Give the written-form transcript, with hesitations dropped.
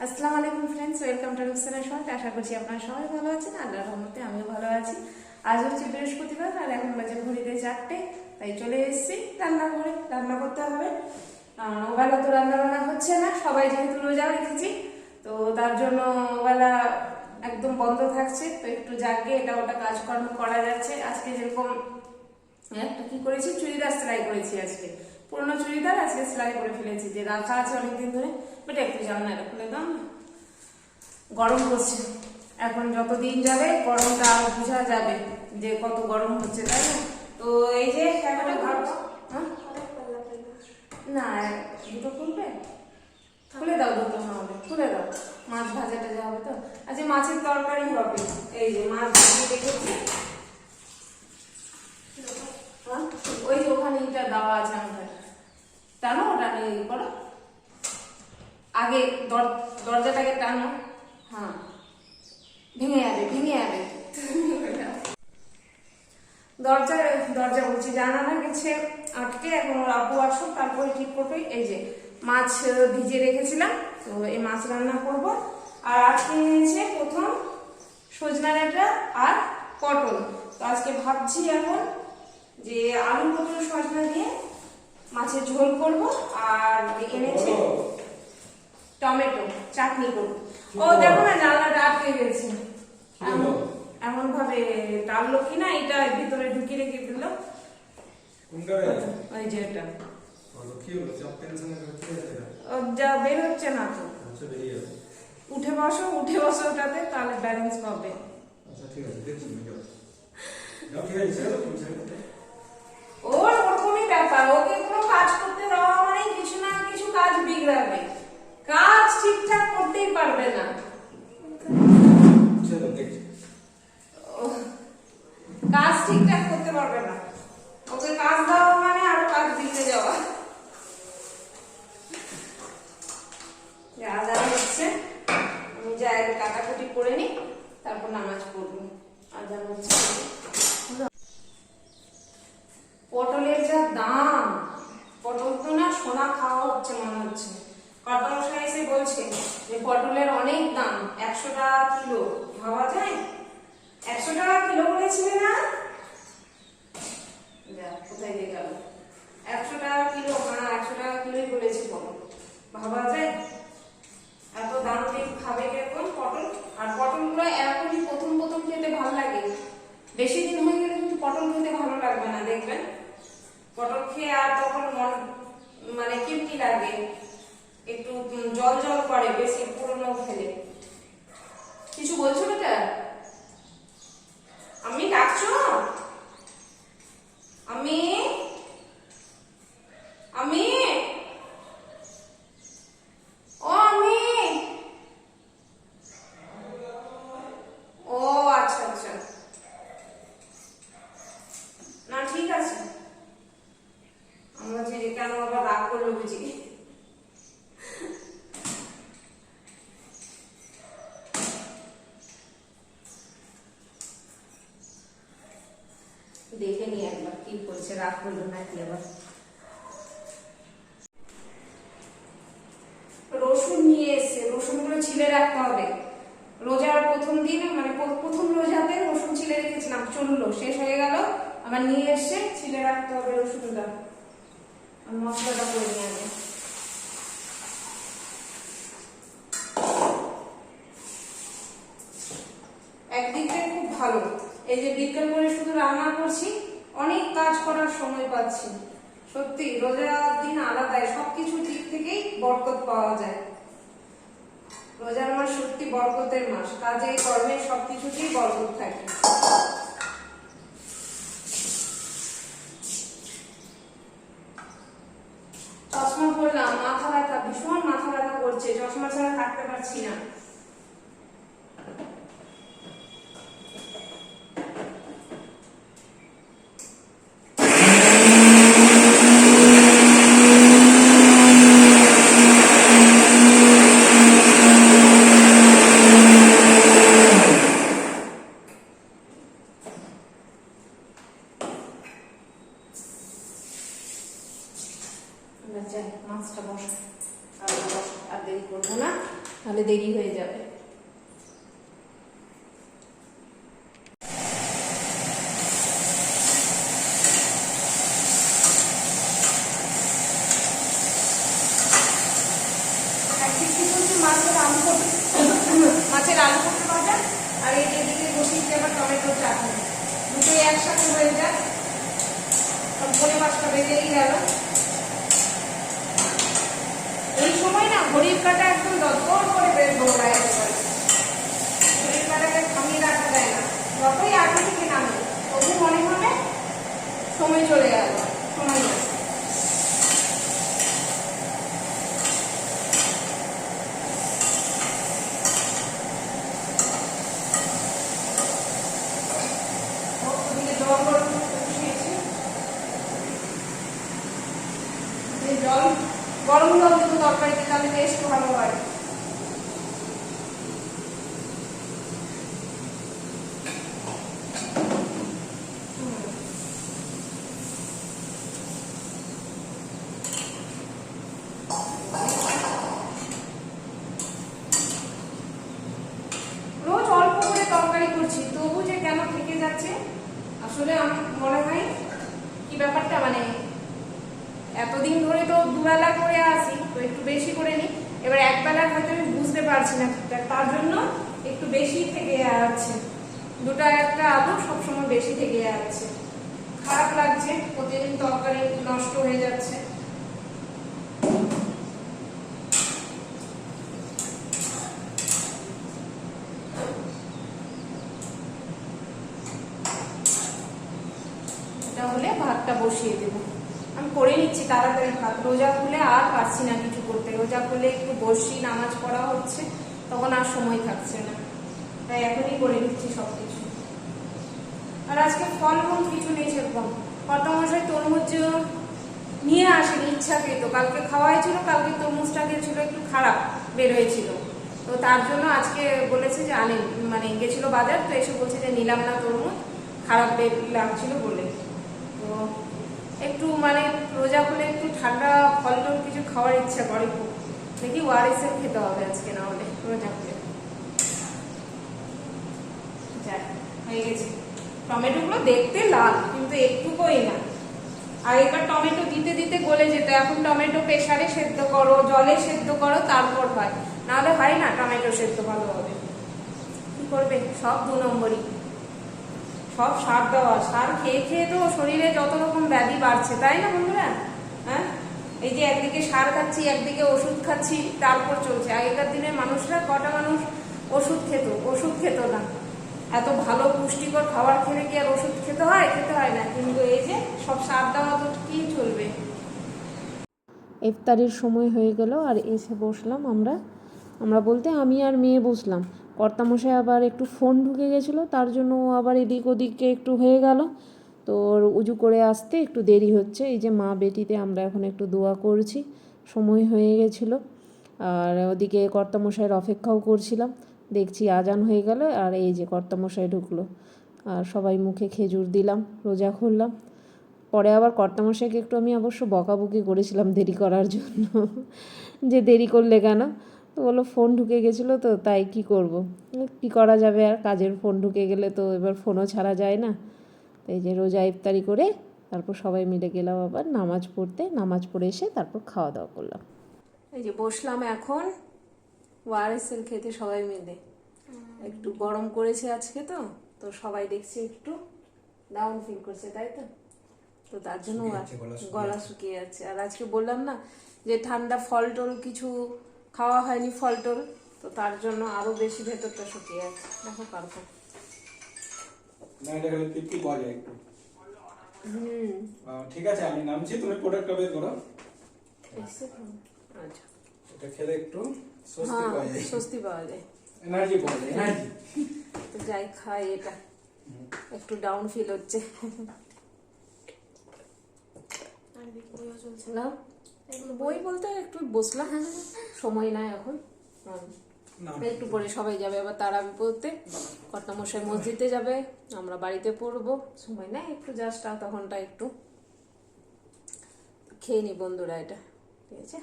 আসসালামু আলাইকুম friends, welcome to Ruksana short. আশা করছি আপনারা সবাই ভালো আছেন। আল্লাহর রহমতে আমিও ভালো আছি। আজ হচ্ছে বৃহস্পতিবার আর এখন বাজে ঘড়িতে 4টে। তাই চলে এসেছি রান্নাঘরে, রান্না করতে হবে। ওবেলা তো রান্না বান্না হচ্ছে না, সবাই যেহেতু রোজা রেখেছি তো তার জন্য ওবেলা একদম বন্ধ থাকছে। তো একটু জাগে এটা ওটা কাজকর্ম করা যাচ্ছে। আজকে যেরকম একটা কি করেছি, চুড়িদার সেলাই করেছি। আজকে পুরোনো চুড়িদার আজকে সেলাই করে ফেলেছি, যে রাখা আছে অনেকদিন ধরে। বেটা একটু যাও না, এটা খুলে দাও না। গরম পড়ছে, এখন যত দিন যাবে গরমটা আরো বোঝা যাবে যে কত গরম হচ্ছে, তাই না? তো এই যে একটা ভাবছো না, দুটো খুলবে, খুলে দাও দুটো, হবে খুলে দাও। মাছ ভাজাটা যা হবে তো আজকে মাছের তরকারি হবে। এই যে মাছ ভাজিয়ে রেখেছি, ওই যে ওখানে এটা দেওয়া আছে, আমাকে টানো, ওটা নিয়ে করো আগে, দরজাটাকে টানো। হ্যাঁ, ভেঙে যাবে, ভেঙে যাবে। দরজা দরজা বলছি, জানালা গেছে আটকে। এখন ওর আব্বু আসুক, তারপরে ঠিক করবে। এই যে মাছ ভিজে রেখেছিলাম, তো এই মাছ রান্না করব। আর আজকে নিয়েছে প্রথম সজনা ডাঁটা আর পটল। তো আজকে ভাবছি এখন যে আলু পটল সজনা দিয়ে মাছের ঝোল করব। আর এনেছে টমেটো চাটনি করব। ও দেখো না, জানলাটা আটকে গেছে, এমন ভাবে টানলো কিনা, এটা ভিতরে ঢুকিয়ে রেখে দিল। ওই যে এটা যা বের হচ্ছে না তো। উঠে বসো, উঠে বসো ওটাতে, তাহলে ব্যালেন্স পাবে। ওর ওরকমই ব্যাপার, ওকে কোনো কাজ করতে দেওয়া মানে কিছু না কিছু কাজ বিগড়াবে, কাজ ঠিকঠাক করতেই পারবে না। কাজ ঠিকঠাক করতে পারবে না, ওকে কাজ দেওয়া মানে আরো কাজ দিতে যাওয়া। আজান হচ্ছে, আমি যাই কাটাকুটি করে নি, তারপর নামাজ পড়বো। আজান হচ্ছে। পটলের যা দাম, পটল তো না সোনা খাওয়া হচ্ছে মনে হচ্ছে। কর্তামশাই এসে বলছে যে পটলের অনেক দাম, 100 টাকা কিলো। ভাবা যায়, 100 টাকা কিলো বলেছিলে না? যা কোথায় দিয়ে গেল, 100 টাকা কিলো। হ্যাঁ, 100 টাকা কিলোই বলেছি পটল। ভাবা যায়, এত দাম দিয়ে খাবে কিরকম পটল? আর পটলগুলো এরকমই প্রথম প্রথম খেতে ভালো লাগে, বেশি দিন হয়ে গেলে কিন্তু পটল খেতে ভালো লাগবে না, দেখবেন। পটল খেয়ে আর তখন মন মানে কেমনি লাগে, একটু জল জল করে বেশি পুরনো খেলে। কিছু বলছো বেটা? আমি ডাকছো? আমি আমি ও আমি ও আচ্ছা আচ্ছা, না ঠিক আছে। আমরা যে কেন আবার রাগ করলো বুঝি। দেখে নি একবার কি করছে, রাগ করলো নাকি আবার। রসুন নিয়ে এসছে, রসুনগুলো ছিলে রাখতে হবে। রোজার প্রথম দিন মানে প্রথম রোজাতে রসুন ছিলে রেখেছিলাম, চললো, শেষ হয়ে গেল, আবার নিয়ে এসছে, ছিলে রাখতে হবে রসুনটা। মশলাটা করে নিয়ে আগে। একদিক থেকে খুব ভালো, এই যে বিকেল করে শুধু রান্না করছি, অনেক কাজ করার সময় পাচ্ছি। সত্যি রোজার দিন আলাদাই, সবকিছু দিক থেকেই বরকত পাওয়া যায়। রোজার মাস সত্যি বরকতের মাস, কাজে কর্মে সবকিছুতেই বরকত থাকে। চশমা পরলাম, মাথা ব্যথা, ভীষণ মাথা ব্যথা করছে, চশমা ছাড়া থাকতে পারছি না। মাছটা বসো, আর দেরি করবো না। তাহলে দেরি হয়ে যাবে। মাছের আলু কপি ভাজা আর এই দিকে বসিয়েছি আবার টমেটো চাটনি, দুটোই একসাথে হয়ে যায়। পরে 5টা বেজেই গেল। এই সময় না ঘড়ির কাঁটা একদম দরদর করে বের দৌড়ায় একেবারে। ঘড়ির কাঁটাকে থামিয়ে রাখা যায় না, যতই আগে থেকে নামে তবু মনে হবে সময় চলে গেল, সময় নেই। জল গরম জল দিতে তরকারিতে, তাহলে টেস্ট ভালো হয়। রোজ অল্প করে তরকারি করছি, তবু যে কেন থেকে যাচ্ছে আসলে আমার মনে হয় কি ব্যাপারটা, মানে এতদিন ধরে তো দুবেলা করে আসি, তো একটু বেশি করে নিই। এবার একবেলা হয়তো আমি বুঝতে পারছি না ঠিকঠাক, তার জন্য একটু বেশি থেকে যাচ্ছে। দুটো একটা আলু সবসময় বেশি থেকে যাচ্ছে, খারাপ লাগছে। প্রতিদিন তরকারি নষ্ট হয়ে যাচ্ছে। এটা হলে ভাতটা বসিয়ে দেবো। আমি করে নিচ্ছি তাড়াতাড়ি ভাত। রোজা খুলে আর পারছি না কিছু করতে। রোজা খুলে একটু বসি, নামাজ পড়া হচ্ছে, তখন আর সময় থাকছে না, তাই এখনই করে নিচ্ছি সবকিছু। আর আজকে ফলমূল কিছু নেই সেরকম। কর্তামশাই তরমুজ নিয়ে আসেনি ইচ্ছাকৃত, কালকে খাওয়া হয়েছিল, কালকে তরমুজটা গেছিল একটু খারাপ বের হয়েছিল, তো তার জন্য আজকে বলেছে যে আনেন, মানে গেছিল বাজার, তো এসে বলছে যে নিলাম না তরমুজ, খারাপ বের লাগছিল বলে। তো একটু মানে রোজা খুলে একটু ঠান্ডা ফল টল কিছু খাওয়ার ইচ্ছা করে খুব। দেখি ওআরএস খেতে হবে আজকে, না হলে রোজা খুলে। যাই, হয়ে গেছে। টমেটোগুলো দেখতে লাল, কিন্তু একটুকুই না। আগেকার টমেটো দিতে দিতে গলে যেত, এখন টমেটো প্রেসারে সেদ্ধ করো, জলে সেদ্ধ করো, তারপর হয়, নাহলে হয় না টমেটো সেদ্ধ ভালোভাবে। কি করবে, সব 2 নম্বরই, সব সার দেওয়া। সার খেয়ে খেয়ে তো শরীরে যত রকম ব্যাধি বাড়ছে, তাই না বন্ধুরা? হ্যাঁ, এই যে একদিকে সার খাচ্ছি, একদিকে ওষুধ খাচ্ছি, তারপর চলছে। আগেকার দিনের মানুষরা, কটা মানুষ ওষুধ খেত? ওষুধ খেত না। এত ভালো পুষ্টিকর খাবার খেলে কি আর ওষুধ খেতে হয়? খেতে হয় না। কিন্তু এই যে সব সার দেওয়া, তো কি চলবে। ইফতারির সময় হয়ে গেল আর এসে বসলাম আমরা বলতে আমি আর মেয়ে বসলাম। কর্তামশাই আবার একটু ফোন ঢুকে গেছিলো, তার জন্য ও আবার এদিক ওদিকে একটু হয়ে গেল, তো উজু করে আসতে একটু দেরি হচ্ছে। এই যে মা বেটিতে আমরা এখন একটু দোয়া করছি, সময় হয়ে গেছিলো। আর ওদিকে কর্তামশাইয়ের অপেক্ষাও করছিলাম। দেখছি আজান হয়ে গেল আর এই যে কর্তামশাই ঢুকলো, আর সবাই মুখে খেজুর দিলাম, রোজা খুললাম। পরে আবার কর্তামশাইকে একটু আমি অবশ্য বকাবকি করেছিলাম দেরি করার জন্য, যে দেরি করলে কেন, তো বললো ফোন ঢুকে গেছিলো, তো তাই কি করব, কি করা যাবে আর, কাজের ফোন ঢুকে গেলে তো এবার ফোনও ছাড়া যায় না। এই যে রোজা ইফতারি করে তারপর সবাই মিলে গেলাম আবার নামাজ পড়তে, নামাজ পড়ে এসে তারপর খাওয়া দাওয়া করলাম। এই যে বসলাম এখন ওআরএসএল খেতে সবাই মিলে। একটু গরম করেছে আজকে, তো তো সবাই দেখছি একটু ডাউন ফিল করছে, তাই তো? তো তার জন্য গলা শুকিয়ে যাচ্ছে। আর আজকে বললাম না যে ঠান্ডা ফল টল কিছু খাওয়া হয়নি, ফল টল, তো তার জন্য আরো বেশি ভেতরটা শুকিয়ে যাচ্ছে। দেখো পারফেক্ট। না এটা হলো তৃপ্তি পাওয়া যায় একটু। ঠিক আছে, আমি নামছি, তুমি প্রোডাক্টটা বের করো। আচ্ছা, এটা খেলে একটু স্বস্তি পাওয়া যায়, স্বস্তি পাওয়া যায়, এনার্জি পাওয়া যায়, এনার্জি। তো যাই খাই, এটা একটু ডাউন ফিল হচ্ছে। না বই বলতে একটু বসলাম, সময় নাই এখন। একটু পরে সবাই যাবে আবার তারাবি পড়তে, কর্তামশাই মসজিদে যাবে, আমরা বাড়িতে পড়বো, সময় নাই একটু, জাস্ট তখনটা একটু খেয়ে নি বন্ধুরা, এটা ঠিক আছে।